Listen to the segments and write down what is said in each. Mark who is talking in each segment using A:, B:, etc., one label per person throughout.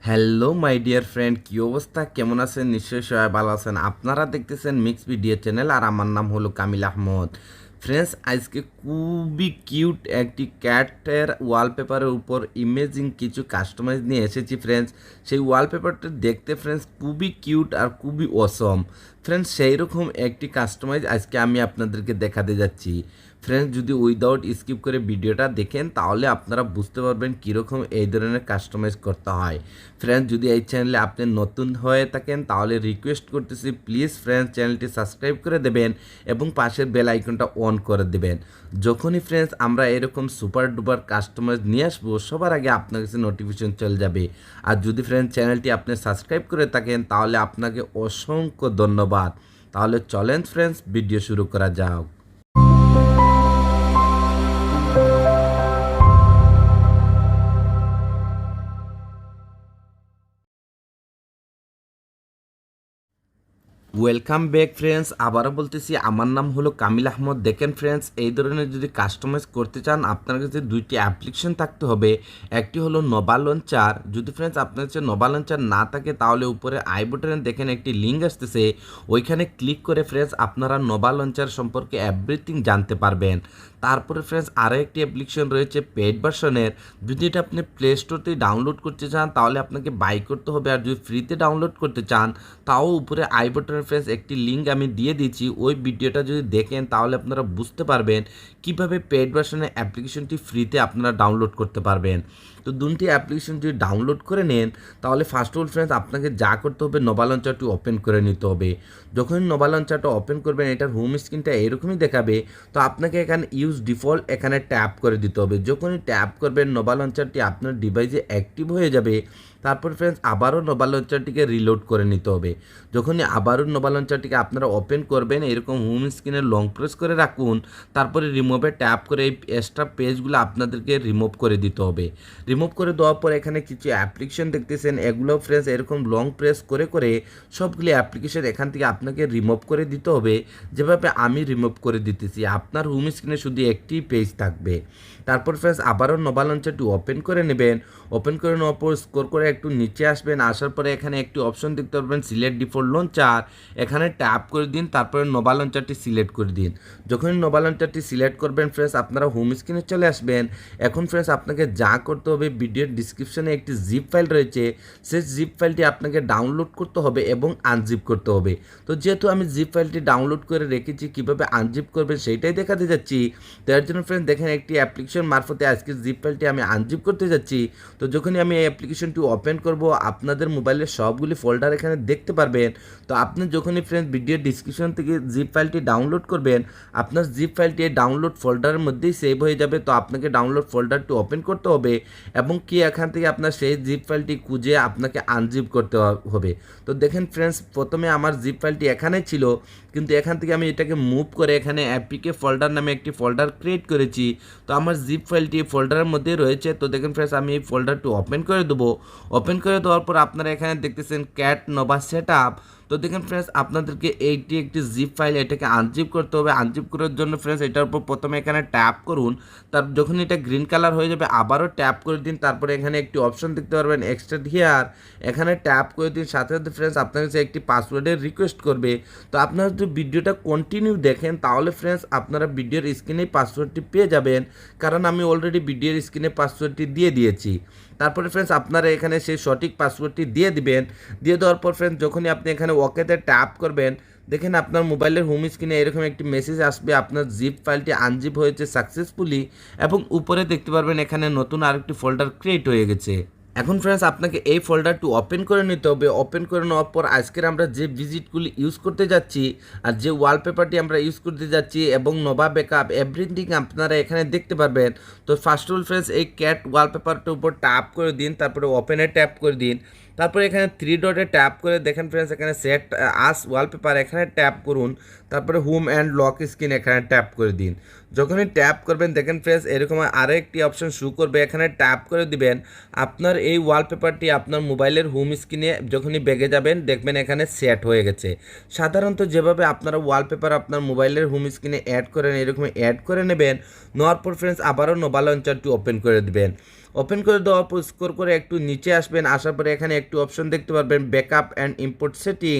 A: Hello my dear friend, কী অবস্থা, কেমন আছেন? নিশ্চয়ই সবাই ভালো আছেন। আপনারা দেখতেছেন মিক্স ভিডিও চ্যানেল আর আমার নাম হলো কামিল আহমদ। ফ্রেন্ডস, আজকে খুবই কিউট একটি ক্যাটের ওয়ালপেপারের উপর ইমেজিং কিছু কাস্টমাইজ নিয়ে এসেছি ফ্রেন্ডস। সেই ওয়ালপেপারটা দেখতে ফ্রেন্ডস খুবই কিউট আর খুবই অসম ফ্রেন্ডস। সেই রকম একটি কাস্টমাইজ আজকে আমি আপনাদেরকে দেখাতে যাচ্ছি ফ্রেন্ডস। যদি উইদাউট স্কিপ করে ভিডিওটা দেখেন তাহলে আপনারা বুঝতে পারবেন কীরকম এই ধরনের কাস্টমাইজ করতে হয় ফ্রেন্ডস। যদি এই চ্যানেলে আপনি নতুন হয়ে থাকেন তাহলে রিকোয়েস্ট করতেছি, প্লিজ ফ্রেন্ডস চ্যানেলটি সাবস্ক্রাইব করে দেবেন এবং পাশের বেল আইকনটা অন করে দেবেন। যখনই ফ্রেন্ডস আমরা এরকম সুপার ডুপার কাস্টমাইজ নিয়ে আসবো সবার আগে আপনার কাছে নোটিফিকেশন চলে যাবে। আর যদি ফ্রেন্ডস চ্যানেলটি আপনি সাবস্ক্রাইব করে থাকেন তাহলে আপনাকে অসংখ্য ধন্যবাদ। তাহলে চলেন ফ্রেন্ডস ভিডিও শুরু করা যাক। Welcome back friends. আবারও বলতেছি আমার নাম হলো কামিল আহমদ। দেখেন ফ্রেন্ডস, এই ধরনের যদি কাস্টমাইজ করতে চান আপনার কাছে দুইটি অ্যাপ্লিকেশন থাকতে হবে। একটি হলো নোভা লঞ্চার। যদি ফ্রেন্ডস আপনার কাছে নোভা লঞ্চার না থাকে তাহলে উপরে আই বাটনে দেখেন একটি লিঙ্ক আসতেছে, ওইখানে ক্লিক করে ফ্রেন্ডস আপনারা নোভা লঞ্চার সম্পর্কে এভরিথিং জানতে পারবেন। তারপরে ফ্রেন্ডস আরও একটি অ্যাপ্লিকেশন রয়েছে পেড ভার্সনের। যদি এটা আপনি প্লে স্টোরতে ডাউনলোড করতে চান তাহলে আপনাকে বাই করতে হবে, আর যদি ফ্রিতে ডাউনলোড করতে চান তাও উপরে আই বাটনের ফ্রেন্ডস একটি লিঙ্ক আমি দিয়ে দিচ্ছি। ওই ভিডিওটা যদি দেখেন তাহলে আপনারা বুঝতে পারবেন কিভাবে পেড ভার্সনের অ্যাপ্লিকেশনটি ফ্রিতে আপনারা ডাউনলোড করতে পারবেন। তো দুটি অ্যাপ্লিকেশন যদি ডাউনলোড করে নেন তাহলে ফার্স্ট অফ অল ফ্রেন্ডস আপনাকে যা করতে হবে নোভা লঞ্চারটি ওপেন করে নিতে হবে। যখন নোভা লঞ্চারটা ওপেন করবেন এটার হোম স্ক্রিনটা এরকমই দেখাবে। তো আপনাকে এখানে ইউজ ডিফল্ট এখানে ট্যাপ করে দিতে হবে। যখনই ট্যাপ করবেন নোভা লঞ্চারটি আপনার ডিভাইসে অ্যাক্টিভ হয়ে যাবে। তারপর ফ্রেন্ডস আবারও নোভা লঞ্চারটিকে রিলোড করে নিতে হবে। যখনই আবারও নোভা লঞ্চারটিকে আপনারা ওপেন করবেন এরকম হোম স্ক্রিনে লং প্রেস করে রাখুন, তারপরে রিমুভে ট্যাপ করে এই এক্সট্রা পেজগুলো আপনাদেরকে রিমুভ করে দিতে হবে। রিমুভ করে দেওয়ার পর এখানে কিছু অ্যাপ্লিকেশন দেখতেছেন, এগুলো ফ্রেন্ডস এরকম লং প্রেস করে করে সবগুলি অ্যাপ্লিকেশন এখান থেকে আপনাকে রিমুভ করে দিতে হবে, যেভাবে আমি রিমুভ করে দিতেছি। আপনার হোম স্ক্রিনে শুধু একটি পেজ থাকবে। তারপর ফ্রেন্ডস আবারও নোভা লঞ্চারটি ওপেন করে নেবেন। ওপেন করে নেওয়ার পর স্ক্রল করে একটু নিচে আসবেন, আসার পরে এখানে একটি অপশন দেখতে পারবেন সিলেক্ট ডিফল্ট লঞ্চার। এখানে ট্যাপ করে দিন, তারপরে নোভা লঞ্চারটি সিলেক্ট করে দিন। যখনই নোভা লঞ্চারটি সিলেক্ট করবেন ফ্রেন্ডস আপনারা হোম স্ক্রিনে চলে আসবেন। এখন ফ্রেন্ডস আপনাকে যা করতে হবে, ভিডিওর ডিসক্রিপশনে একটি জিপ ফাইল রয়েছে, সেই জিপ ফাইলটি আপনাকে ডাউনলোড করতে হবে এবং আনজিপ করতে হবে। তো যেহেতু আমি জিপ ফাইলটি ডাউনলোড করে রেখেছি, কীভাবে আনজিপ করবেন সেইটাই দেখাতে যাচ্ছি। তার জন্য ফ্রেন্ডস দেখেন একটি অ্যাপ্লিকেশন মারফতে আজকে জিপ ফাইলটি আমি আনজিপ করতে যাচ্ছি। তো যখনই আমি এই অ্যাপ্লিকেশনটি ওপেন করব আপনাদের মোবাইলের সবগুলি ফোল্ডার এখানে দেখতে পারবেন। তো আপনি যখনই ফ্রেন্ডস ভিডিও ডিসক্রিপশন থেকে জিপ ফাইলটি ডাউনলোড করবেন আপনার জিপ ফাইলটি ডাউনলোড ফোল্ডারের মধ্যেই সেভ হয়ে যাবে। তো আপনাকে ডাউনলোড ফোল্ডারটি ওপেন করতে হবে এবং কি এখান থেকে আপনার সেই জিপ ফাইলটি খুঁজে আপনাকে আনজিপ করতে হবে। তো দেখেন ফ্রেন্ডস প্রথমে আমার জিপ ফাইলটি এখানে ছিল, কিন্তু এখান থেকে আমি এটাকে মুভ করে এখানে অ্যাপিকে ফোল্ডার নামে একটি ফোল্ডার ক্রিয়েট করেছি। তো আমার জিপ ফাইলটি ফোল্ডারের মধ্যে রয়েছে। তো দেখেন ফ্রেন্ডস আমি এই ফোল্ডারটি ওপেন করে দেবো। ওপেন করে দেওয়ার পর আপনারা এখানে দেখতেছেন ক্যাট নোভা সেট আপ। তো দেখেন ফ্রেন্ডস আপনাদেরকে এইটি একটি জিপ ফাইল, এটাকে আনজিপ করতে হবে। আনজিপ করার জন্য ফ্রেন্ডস এটার উপর প্রথমে এখানে ট্যাপ করুন, তার যখন এটা গ্রিন কালার হয়ে যাবে আবারও ট্যাপ করে দিন। তারপরে এখানে একটি অপশন দেখতে পারবেন এক্সট্রাক্ট হিয়ার, এখানে ট্যাপ করে দিন। সাথে সাথে ফ্রেন্ডস আপনার কাছে একটি পাসওয়ার্ডের রিকোয়েস্ট করবে। তো আপনারা যদি ভিডিওটা কন্টিনিউ দেখেন তাহলে ফ্রেন্ডস আপনারা ভিডিওর স্ক্রিনেই পাসওয়ার্ডটি পেয়ে যাবেন, কারণ আমি অলরেডি ভিডিওর স্ক্রিনে পাসওয়ার্ডটি দিয়ে দিয়েছি। তারপরে ফ্রেন্ডস আপনারা এখানে সেই সঠিক পাসওয়ার্ডটি দিয়ে দিবেন। দিয়ে দেওয়ার পর ফ্রেন্ডস যখনই আপনি এখানে ওকেতে ট্যাপ করবেন দেখেন আপনার মোবাইলের হোম স্ক্রিনে এরকম একটি মেসেজ আসবে, আপনার জিপ ফাইলটি আনজিপ হয়েছে সাকসেসফুলি, এবং উপরে দেখতে পারবেন এখানে নতুন আরেকটি ফোল্ডার ক্রিয়েট হয়ে গেছে। এখন ফ্রেন্ডস আপনাকে এই ফোল্ডারটি ওপেন করে নিতে হবে। ওপেন করে নেওয়ার পর আজকের আমরা যে ভিজিটগুলি ইউজ করতে যাচ্ছি আর যে ওয়ালপেপারটি আমরা ইউজ করতে যাচ্ছি এবং নোভা ব্যাকআপ এভরিথিং আপনারা এখানে দেখতে পারবেন। তো ফার্স্ট অফ অল ফ্রেন্ডস এই ক্যাট ওয়ালপেপারটার উপর ট্যাপ করে দিন, তারপরে ওপেনে ট্যাপ করে দিন। তারপরে এখানে থ্রি ডটে ট্যাপ করে দেখেন ফ্রেন্ডস এখানে সেট আস ওয়ালপেপার এখানে ট্যাপ করুন। তারপরে হোম অ্যান্ড লক স্ক্রিন এখানে ট্যাপ করে দিন। যখনই ট্যাপ করবেন দেখেন ফ্রেন্ডস এরকম আরও একটি অপশন শো করবে, এখানে ট্যাপ করে দিবেন। আপনার এই ওয়ালপেপারটি আপনার মোবাইলের হোম স্ক্রিনে যখনই বেগে যাবেন দেখবেন এখানে সেট হয়ে গেছে। সাধারণত যেভাবে আপনারা ওয়ালপেপার আপনার মোবাইলের হোম স্ক্রিনে অ্যাড করেন এরকম অ্যাড করে নেবেন। নেওয়ার পর ফ্রেন্ডস আবারও নোভা লঞ্চারটি ওপেন করে দিবেন। ওপেন করে দেওয়ার পর স্ক্রল করে একটু নিচে আসবেন, আসার পরে এখানে একটু অপশন দেখতে পারবেন ব্যাকআপ অ্যান্ড ইম্পোর্ট সেটিং,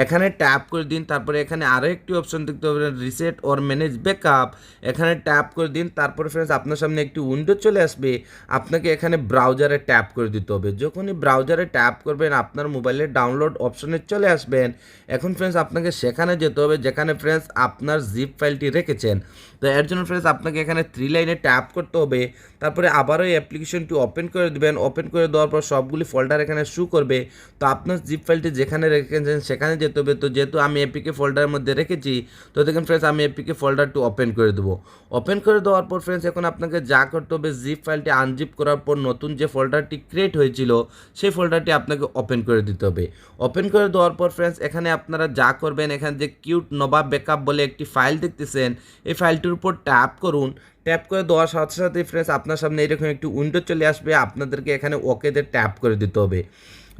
A: এখানে ট্যাপ করে দিন। তারপরে এখানে আরও একটি অপশন দেখতে পাবেন রিসেট অর ম্যানেজ ব্যাকআপ, এখানে ট্যাপ করে দিন। তারপরে ফ্রেন্ডস আপনার সামনে একটি উইন্ডো চলে আসবে, আপনাকে এখানে ব্রাউজারে ট্যাপ করে দিতে হবে। যখনই ব্রাউজারে ট্যাপ করবেন আপনার মোবাইলের ডাউনলোড অপশনে চলে আসবেন। এখন ফ্রেন্ডস আপনাকে সেখানে যেতে হবে যেখানে ফ্রেন্ডস আপনার জিপ ফাইলটি রেখেছেন। তো এর জন্য ফ্রেন্ডস আপনাকে এখানে 3 লাইনে ট্যাপ করতে হবে, তারপরে আবারও এই অ্যাপ্লিকেশনটি ওপেন করে দেবেন। ওপেন করে দেওয়ার পর সবগুলি ফোল্ডার এখানে শো করবে। তো আপনার জিপ ফাইলটি যেখানে রেখেছেন সেখানে যেতে হবে। তো যেহেতু আমি এপিকে ফোল্ডারের মধ্যে রেখেছি, তো দেখেন ফ্রেন্ডস আমি এপিকে ফোল্ডারটি ওপেন করে দেবো। ওপেন করে দেওয়ার পর ফ্রেন্ডস এখন আপনাকে যা করতে হবে, জিপ ফাইলটি আনজিপ করার পর নতুন যে ফোল্ডারটি ক্রিয়েট হয়েছিল সেই ফোল্ডারটি আপনাকে ওপেন করে দিতে হবে। ওপেন করে দেওয়ার পর ফ্রেন্ডস এখানে আপনারা যা করবেন, এখানে যে কিউট নবাব ব্যাকআপ বলে একটি ফাইল দেখতেছেন, এই ফাইলটির উপর ট্যাপ করুন। ট্যাপ করে দেওয়ার সাথে সাথে ফ্রেন্ডস আপনার সামনে এরকম একটি উইন্ডো চলে আসবে, আপনাদেরকে এখানে ওকেতে ট্যাপ করে দিতে হবে।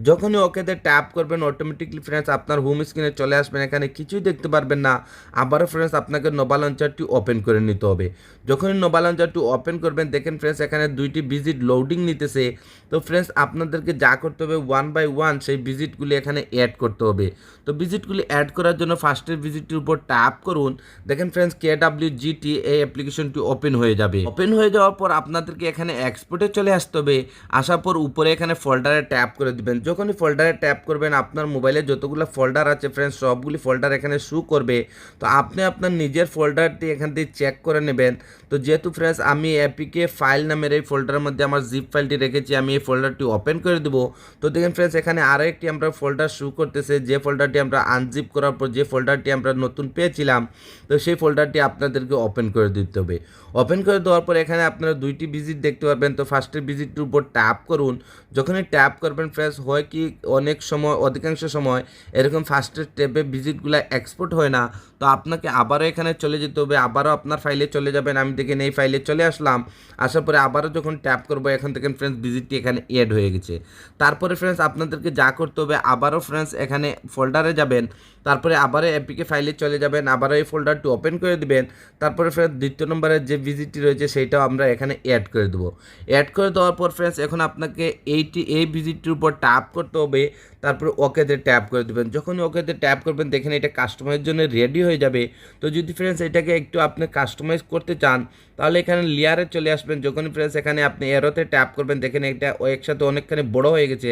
A: যখনই ওকেতে ট্যাপ করবেন অটোমেটিকলি ফ্রেন্ডস আপনার হোম স্ক্রিনে চলে আসবেন, এখানে কিছুই দেখতে পারবেন না। আবারও ফ্রেন্ডস আপনাকে নোভা লঞ্চারটি ওপেন করে নিতে হবে। যখনই নোভা লঞ্চারটি ওপেন করবেন দেখেন ফ্রেন্ডস এখানে 2টি ভিজিট লোডিং নিতেছে। তো ফ্রেন্ডস আপনাদেরকে যা করতে হবে 1 বাই 1 সেই ভিজিটগুলি এখানে অ্যাড করতে হবে। তো ভিজিটগুলি অ্যাড করার জন্য ফার্স্টের ভিজিটটির উপর ট্যাপ করুন। দেখেন ফ্রেন্ডস KWGT এই অ্যাপ্লিকেশনটি ওপেন হয়ে যাবে। ওপেন হয়ে যাওয়ার পর আপনাদেরকে এখানে এক্সপোর্টে চলে আসতে হবে। আসার পর উপরে এখানে ফোল্ডারে ট্যাপ করে দিবেন। যখনই ফোল্ডারে ট্যাপ করবেন আপনার মোবাইলে যতগুলো ফোল্ডার আছে ফ্রেন্ডস সবগুলি ফোল্ডার এখানে শো করবে। তো আপনি আপনার নিজের ফোল্ডারটি এখান থেকে চেক করে নেবেন। তো যেহেতু ফ্রেন্ডস আমি এপিকে ফাইল নামের এই ফোল্ডারের মধ্যে আমার জিপ ফাইলটি রেখেছি, আমি এই ফোল্ডারটি ওপেন করে দেবো। তো দেখেন ফ্রেন্ডস এখানে আরও একটি আমরা ফোল্ডার শো করতেছে, যে ফোল্ডারটি আমরা আনজিপ করার পর যে ফোল্ডারটি আমরা নতুন পেয়েছিলাম, তো সেই ফোল্ডারটি আপনাদেরকে ওপেন করে দিতে হবে। ওপেন করে দেওয়ার পর এখানে আপনারা 2টি ভিজিট দেখতে পারবেন। তো ফার্স্টের ভিজিটটির উপর ট্যাপ করুন। যখনই ট্যাপ করবেন ফ্রেন্ডস হয় কি অনেক সময় অধিকাংশ সময় এরকম ফার্স্টের ট্যাপে ভিজিটগুলো এক্সপোর্ট হয় না। তো আপনাকে আবারও এখানে চলে যেতে হবে, আবারও আপনার ফাইলে চলে যাবেন। আমি দেখেন এই ফাইলে চলে আসলাম, আসার পরে আবারও যখন ট্যাপ করবো এখন দেখেন ফ্রেন্ডস ভিজিটটি এখানে অ্যাড হয়ে গেছে। তারপরে ফ্রেন্ডস আপনাদেরকে যা করতে হবে আবারও ফ্রেন্ডস এখানে ফোল্ডারে যাবেন, তারপরে আবারও এপিকে ফাইলে চলে যাবেন, আবারও এই ফোল্ডারটি ওপেন করে দিবেন। তারপরে ফ্রেন্ডস দ্বিতীয় নম্বরের যে ভিজিটটি রয়েছে সেইটাও আমরা এখানে অ্যাড করে দেবো। অ্যাড করে দেওয়ার পর ফ্রেন্ডস এখন আপনাকে এই ভিজিটটির উপর ট্যাপ করতে হবে, তারপরে ওকেতে ট্যাপ করে দেবেন। যখনই ওকেতে ট্যাপ করবেন দেখেন এটা কাস্টমাইজের জন্য রেডি হয়ে যাবে। তো যদি ফ্রেন্ডস এটাকে একটু আপনি কাস্টমাইজ করতে চান তাহলে এখানে লেয়ারে চলে আসবেন। যখনই ফ্রেন্ডস এখানে আপনি এরোতে ট্যাপ করবেন দেখেন এটা একসাথে অনেকখানি বড় হয়ে গেছে।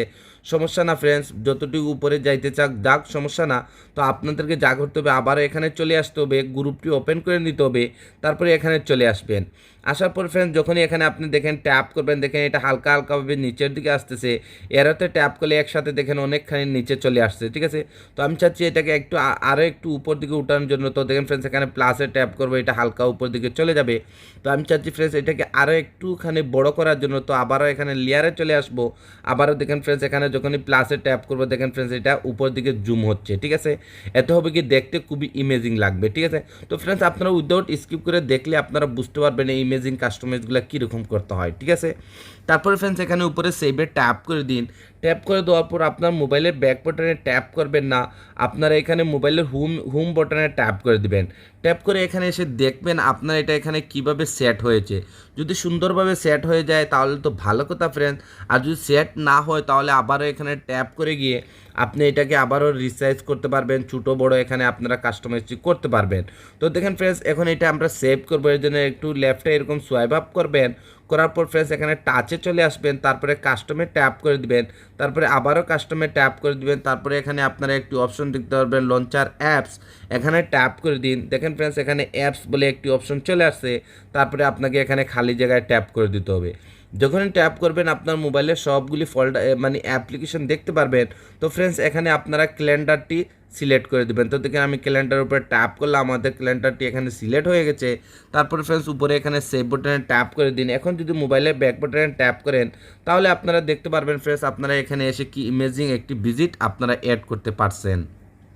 A: সমস্যা না ফ্রেন্ডস, যতটুকু উপরে যাইতে যাক সমস্যা না। তো আপনাদেরকে যা করতে হবে আবারও এখানে চলে আসতে হবে, গ্রুপটি ওপেন করে নিতে হবে, তারপরে এখানে চলে আসবেন। আসার পর ফ্রেন্ডস যখনই এখানে আপনি দেখেন ট্যাপ করবেন দেখেন এটা হালকা হালকাভাবে নিচের দিকে আসতেছে। এরোতে ট্যাপ করলে একসাথে দেখেন অনেকখানি নিচে চলে আসছে, ঠিক আছে। তো আমি চাচ্ছি এটাকে একটু আরও একটু উপর দিকে উঠানোর জন্য। তো দেখেন ফ্রেন্ডস এখানে প্লাসে ট্যাপ করবো, এটা হালকা উপর দিকে চলে যাবে। তো আমি চাচ্ছি ফ্রেন্ডস এটাকে আরও একটুখানি বড় করার জন্য। তো আবারও এখানে লেয়ারে চলে আসবো, আবারও দেখেন ফ্রেন্ডস এখানে যখনই প্লাসে ট্যাপ করবো দেখেন ফ্রেন্ডস এটা উপর দিকে জুম হচ্ছে, ঠিক আছে। এতে হবে কি দেখতে খুবই ইমেজিং লাগবে, ঠিক আছে। তো ফ্রেন্ডস আপনারা উইদাউট স্কিপ করে দেখলে আপনারা বুঝতে পারবেন এই ইমেজিং কাস্টমাইজগুলো কীরকম করতে হয়, ঠিক আছে। তারপরে ফ্রেন্ডস এখানে উপরে সেভে ট্যাপ করে দিন। ট্যাপ করে দেওয়ার পর আপনার মোবাইলের ব্যাক বাটনে ট্যাপ করবেন না, আপনারা এখানে মোবাইলের হোম বাটনে ট্যাপ করে দিবেন। ট্যাপ করে এখানে এসে দেখবেন আপনার এটা এখানে কিভাবে সেট হয়েছে। যদি সুন্দরভাবে সেট হয়ে যায় তাহলে তো ভালো কথা ফ্রেন্ডস, আর যদি সেট না হয় তাহলে আবারও এখানে ট্যাপ করে গিয়ে আপনি এটাকে আবারও রিসাইজ করতে পারবেন, ছোটো বড়ো এখানে আপনারা কাস্টমাইজ করতে পারবেন। তো দেখেন ফ্রেন্ডস এখন এটা আমরা সেভ করবো, এর জন্য একটু লেফটে এরকম সোয়াইপ আপ করবেন, করার পর ফ্রেন্ডস এখানে টাচে চলে আসবেন, তারপরে কাস্টমে ট্যাপ করে দিবেন, তারপরে আবারও কাস্টমে ট্যাপ করে দিবেন। তারপরে এখানে আপনারা একটি অপশন দেখতে পারবেন লঞ্চার অ্যাপস, এখানে ট্যাপ করে দিন। দেখেন ফ্রেন্ডস এখানে অ্যাপস বলে একটি অপশন চলে আসছে, তারপরে আপনাকে এখানে খালি জায়গায় ট্যাপ করে দিতে হবে। যখনই ট্যাপ করবেন আপনার মোবাইলের সবগুলি ফোল্ডার মানে অ্যাপ্লিকেশন দেখতে পারবেন। তো ফ্রেন্ডস এখানে আপনারা ক্যালেন্ডারটি সিলেক্ট করে দেবেন। তো দেখেন আমি ক্যালেন্ডারের উপরে ট্যাপ করলাম, আমাদের ক্যালেন্ডারটি এখানে সিলেক্ট হয়ে গেছে। তারপরে ফ্রেন্ডস উপরে এখানে সেভ বাটনে ট্যাপ করে দিন। এখন যদি মোবাইলের ব্যাক বাটনে ট্যাপ করেন তাহলে আপনারা দেখতে পারবেন ফ্রেন্ডস আপনারা এখানে এসে কি ইমেজিং একটি ভিজিট আপনারা অ্যাড করতে পারছেন।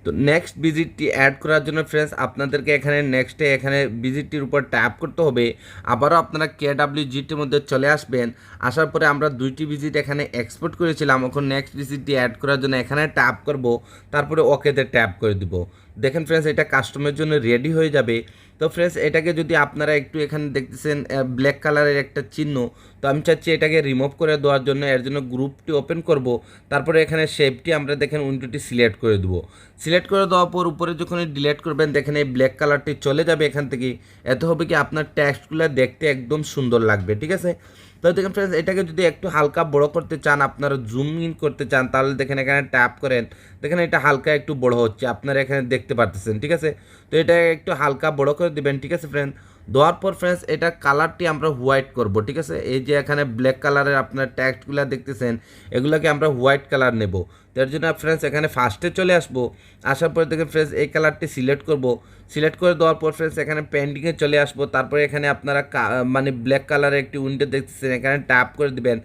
A: তো নেক্সট ভিজিটটি অ্যাড করার জন্য ফ্রেন্ডস আপনাদেরকে এখানে নেক্সটে এখানে ভিজিটটির উপর ট্যাপ করতে হবে। আবারও আপনারা KWGটির মধ্যে চলে আসবেন, আসার পরে আমরা 2টি ভিজিট এখানে এক্সপোর্ট করেছিলাম। এখন নেক্সট ভিজিটটি অ্যাড করার জন্য এখানে ট্যাপ করব, তারপরে ওকেতে ট্যাপ করে দিব। দেখেন ফ্রেন্ডস এটা কাস্টমের জন্য রেডি হয়ে যাবে। তো ফ্রেন্ডস এটাকে যদি আপনারা একটু এখানে দেখতেছেন ব্ল্যাক কালারের একটা চিহ্ন, তো আমি চাচ্ছি এটাকে রিমুভ করে দেওয়ার জন্য। এর জন্য গ্রুপটি ওপেন করব, তারপরে এখানে শেপটি আমরা দেখেন উইন্ডোটি সিলেক্ট করে দেবো। সিলেক্ট করে দেওয়ার পর উপরে যখন ডিলিট করবেন দেখেন এই ব্ল্যাক কালারটি চলে যাবে এখান থেকে। এত হবে কি আপনার টেক্সটগুলো দেখতে একদম সুন্দর লাগবে, ঠিক আছে। তো দেখেন ফ্রেন্ডস এটাকে যদি একটু হালকা বড় করতে চান, আপনারা জুম ইন করতে চান, তাহলে দেখেন এখানে ট্যাপ করেন, দেখেন এটা হালকা একটু বড় হচ্ছে, আপনারা এখানে দেখতে পারতেছেন, ঠিক আছে। তো এটা একটু হালকা বড় করে দিবেন, ঠিক আছে ফ্রেন্ড। দেওয়ার পর ফ্রেন্ডস এটা কালারটি আমরা হোয়াইট করব, ঠিক আছে। এই যে এখানে ব্ল্যাক কালারের আপনার টেক্সটগুলো দেখতেছেন, এগুলোকে আমরা হোয়াইট কালার নেব। তার জন্য ফ্রেন্ডস এখানে ফার্স্টে চলে আসবো। আসার পর দেখেন ফ্রেন্ডস এই কালারটি সিলেক্ট করব। সিলেক্ট করে দেওয়ার পর ফ্রেন্ডস এখানে পেন্টিংয়ে চলে আসবো। তারপরে এখানে আপনারা মানে ব্ল্যাক কালারের একটি উইন্ডো দেখতেছেন, এখানে ট্যাপ করে দিবেন।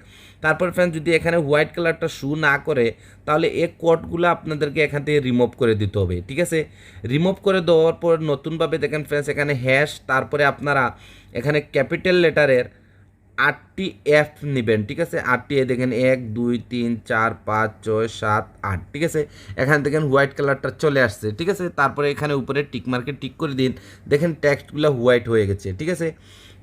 A: তারপর ফ্রেন্ডস যদি এখানে হোয়াইট কালারটা শু না করে, তাহলে এই কোডগুলো আপনাদেরকে এখান থেকে রিমুভ করে দিতে হবে, ঠিক আছে। রিমুভ করে দেওয়ার পর নতুনভাবে দেখেন ফ্রেন্ডস এখানে হ্যাশ, তারপরে আপনারা এখানে ক্যাপিটাল লেটারের 8টি এফ নেবেন, ঠিক আছে। 8টি দেখেন 1 2 3 4 5 6 7 8, ঠিক আছে। এখানে দেখেন হোয়াইট কালারটা চলে আসছে, ঠিক আছে। তারপরে এখানে উপরে টিক মার্কে টিক করে দিন, দেখেন টেক্সটগুলো হোয়াইট হয়ে গেছে, ঠিক আছে।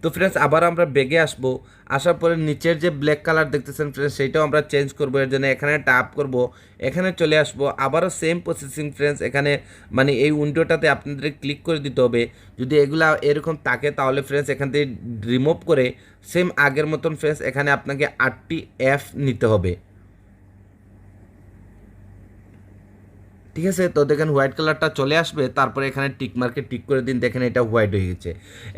A: তো ফ্রেন্ডস আবার আমরা বেগে আসবো। আসার পরে নিচের যে ব্ল্যাক কালার দেখতেছেন ফ্রেন্ডস সেইটাও আমরা চেঞ্জ করবো। এর জন্য এখানে ট্যাপ করব, এখানে চলে আসবো। আবারও সেম প্রসেসিং ফ্রেন্ডস, এখানে মানে এই উইন্ডোটাতে আপনাদের ক্লিক করে দিতে হবে। যদি এগুলা এরকম থাকে তাহলে ফ্রেন্ডস এখান থেকে রিমুভ করে সেম আগের মতন ফ্রেন্ডস এখানে আপনাকে 8টি এফ নিতে হবে, ঠিক আছে। তো দেখেন হোয়াইট কালারটা চলে আসবে। তারপরে এখানে টিক মার্কে টিক করে দিন, দেখেন এটা হোয়াইট হয়ে গেছে।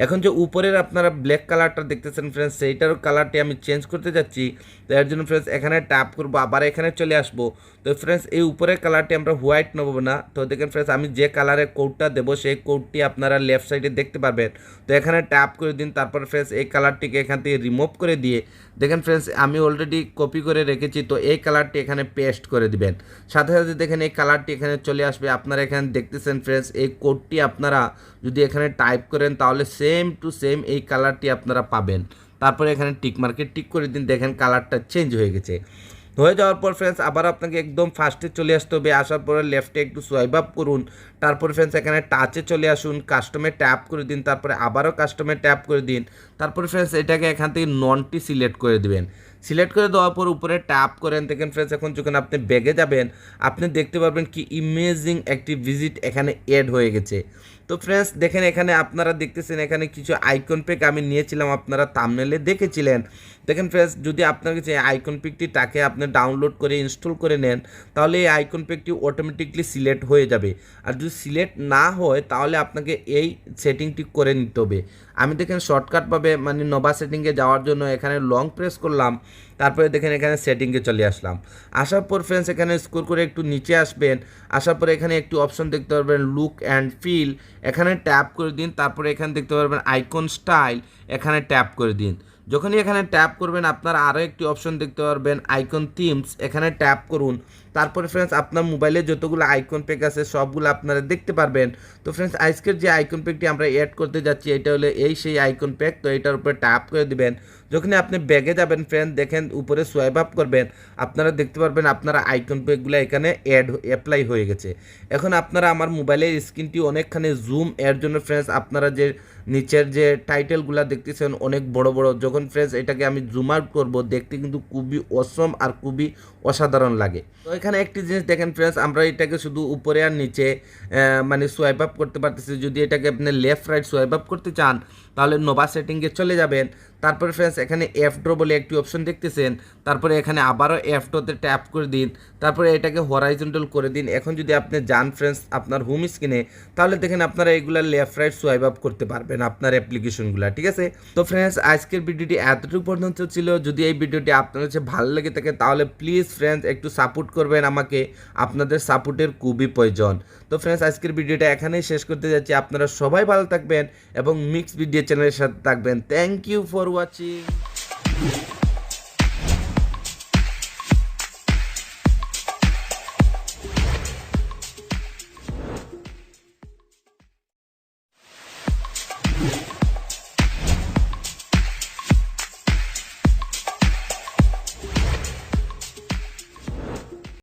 A: এখন যে উপরের আপনারা ব্ল্যাক কালারটা দেখতেছেন ফ্রেন্ডস, সেইটার কালারটি আমি চেঞ্জ করতে যাচ্ছি। তো এর জন্য ফ্রেন্ডস এখানে ট্যাপ করবো, আবার এখানে চলে আসবো। তো ফ্রেন্ডস এই উপরের কালারটি আমরা হোয়াইট নেব না। তো দেখেন ফ্রেন্ডস আমি যে কালারের কোডটা দেবো সেই কোডটি আপনারা লেফট সাইডে দেখতে পারবেন। তো এখানে ট্যাপ করে দিন। তারপর ফ্রেন্ডস এই কালারটিকে এখান থেকে রিমুভ করে দিয়ে দেখেন ফ্রেন্ডস আমি অলরেডি কপি করে রেখেছি, তো এই কালারটি এখানে পেস্ট করে দিবেন। সাথে সাথে দেখেন এই কালারটি এখানে চলে আসবে। আপনারা এখানে দেখতেছেন ফ্রেন্ডস এই কোডটি আপনারা যদি এখানে টাইপ করেন তাহলে সেম টু সেম এই কালারটি আপনারা পাবেন। তারপরে এখানে টিক মার্কে টিক করে দিন, দেখেন কালারটা চেঞ্জ হয়ে গেছে। হয়ে যাওয়ার পর ফ্রেন্ডস আবার আপনাকে একদম ফার্স্টে চলে আসতে হবে। আসার পরে লেফটে একটু সোয়াইপ আপ করুন। তারপরে ফ্রেন্ডস এখানে টাচে চলে আসুন, কাস্টমে ট্যাপ করে দিন, তারপরে আবারও কাস্টমে ট্যাপ করে দিন। তারপরে ফ্রেন্ডস এটাকে এখান থেকে ননটি সিলেক্ট করে দিবেন। সিলেক্ট করে দেওয়ার পর উপরে ট্যাপ করেন, দেখেন ফ্রেন্ডস এখন যখন আপনি ব্যাগে যাবেন আপনি দেখতে পারবেন কি ইমেজিং একটি ভিজিট এখানে অ্যাড হয়ে গেছে। তো ফ্রেন্ডস দেখেন এখানে আপনারা দেখতেছেন এখানে কিছু আইকন পিক আমি নিয়েছিলাম, আপনারা থাম্বনেলে দেখেছিলেন। দেখেন ফ্রেন্ডস যদি আপনার কাছে এই আইকন পিকটি তাকে আপনি ডাউনলোড করে ইনস্টল করে নেন তাহলে এই আইকন পিকটি অটোমেটিকলি সিলেক্ট হয়ে যাবে। আর যদি সিলেক্ট না হয় তাহলে আপনাকে এই সেটিংটি করে নিতে হবে। আমি দেখেন শর্টকাটভাবে মানে নবা সেটিংয়ে যাওয়ার জন্য এখানে লং প্রেস করলাম, তারপরে দেখেন এখানে সেটিংয়ে চলে আসলাম। আসার পর ফ্রেন্ডস এখানে স্ক্রল করে একটু নিচে আসবেন। আসার পরে এখানে একটু অপশন দেখতে পারবেন লুক অ্যান্ড ফিল, এখানে ট্যাপ করে দিন। তারপরে এখানে দেখতে পারবেন আইকন স্টাইল, এখানে ট্যাপ করে দিন। যখনই এখানে ট্যাপ করবেন আপনারা আরও একটি অপশন দেখতে পারবেন আইকন থিমস, এখানে ট্যাপ করুন। তারপরে ফ্রেন্ডস আপনার মোবাইলে যতগুলো আইকন প্যাক আছে সবগুলো আপনারা দেখতে পারবেন। তো ফ্রেন্ডস আজকের যে আইকন প্যাকটি আমরা অ্যাড করতে যাচ্ছি এটা হলো এই সেই আইকন প্যাক। তো এটার উপরে ট্যাপ করে দিবেন। যখনই আপনি ব্যাগে যাবেন ফ্রেন্ড দেখেন উপরে সোয়াইপ আপ করবেন, আপনারা দেখতে পারবেন আপনারা আইকন প্যাকগুলো এখানে অ্যাপ্লাই হয়ে গেছে। এখন আপনারা আমার মোবাইলের স্ক্রিনটি অনেকখানি জুম এর জন্য ফ্রেন্ডস আপনারা যে নিচের যে টাইটেলগুলো দেখতেছেন অনেক বড় বড়, যখন ফ্রেন্ডস এটাকে আমি জুম আউট করবো দেখতে কিন্তু খুবই অসম আর খুবই অসাধারণ লাগে। তো এখানে একটি জিনিস দেখেন ফ্রেন্ডস আমরা এটাকে শুধু উপরে আর নিচে মানে সোয়াইপ আপ করতে পারতেছি। যদি এটাকে আপনি লেফট রাইট সোয়াইপ আপ করতে চান তাহলে নোভা সেটিংয়ে চলে যাবেন। তারপরে ফ্রেন্ডস এখানে F2 বলে একটি অপশন দেখতেছেন, তারপরে এখানে আবারও F2তে ট্যাপ করে দিন। তারপরে এটাকে হরাইজন্টাল করে দিন। এখন যদি আপনি যান ফ্রেন্ডস আপনার হোম স্ক্রিনে তাহলে দেখেন আপনারা এগুলা লেফট রাইট সোয়াইপ আপ করতে পারবেন আপনার অ্যাপ্লিকেশনগুলো, ঠিক আছে। তো ফ্রেন্ডস আজকের ভিডিওটি এতটুকু পর্যন্ত ছিল। যদি এই ভিডিওটি আপনার কাছে ভালো লেগে থাকে তাহলে প্লিজ ফ্রেন্ডস একটু সাপোর্ট করবেন আমাকে, আপনাদের সাপোর্টের খুবই প্রয়োজন। তো ফ্রেন্ডস আজকের ভিডিওটা এখানেই শেষ করতে যাচ্ছি। আপনারা সবাই ভালো থাকবেন এবং মিক্স ভিডিও চ্যানেলের সাথে থাকবেন। Thank you for watching.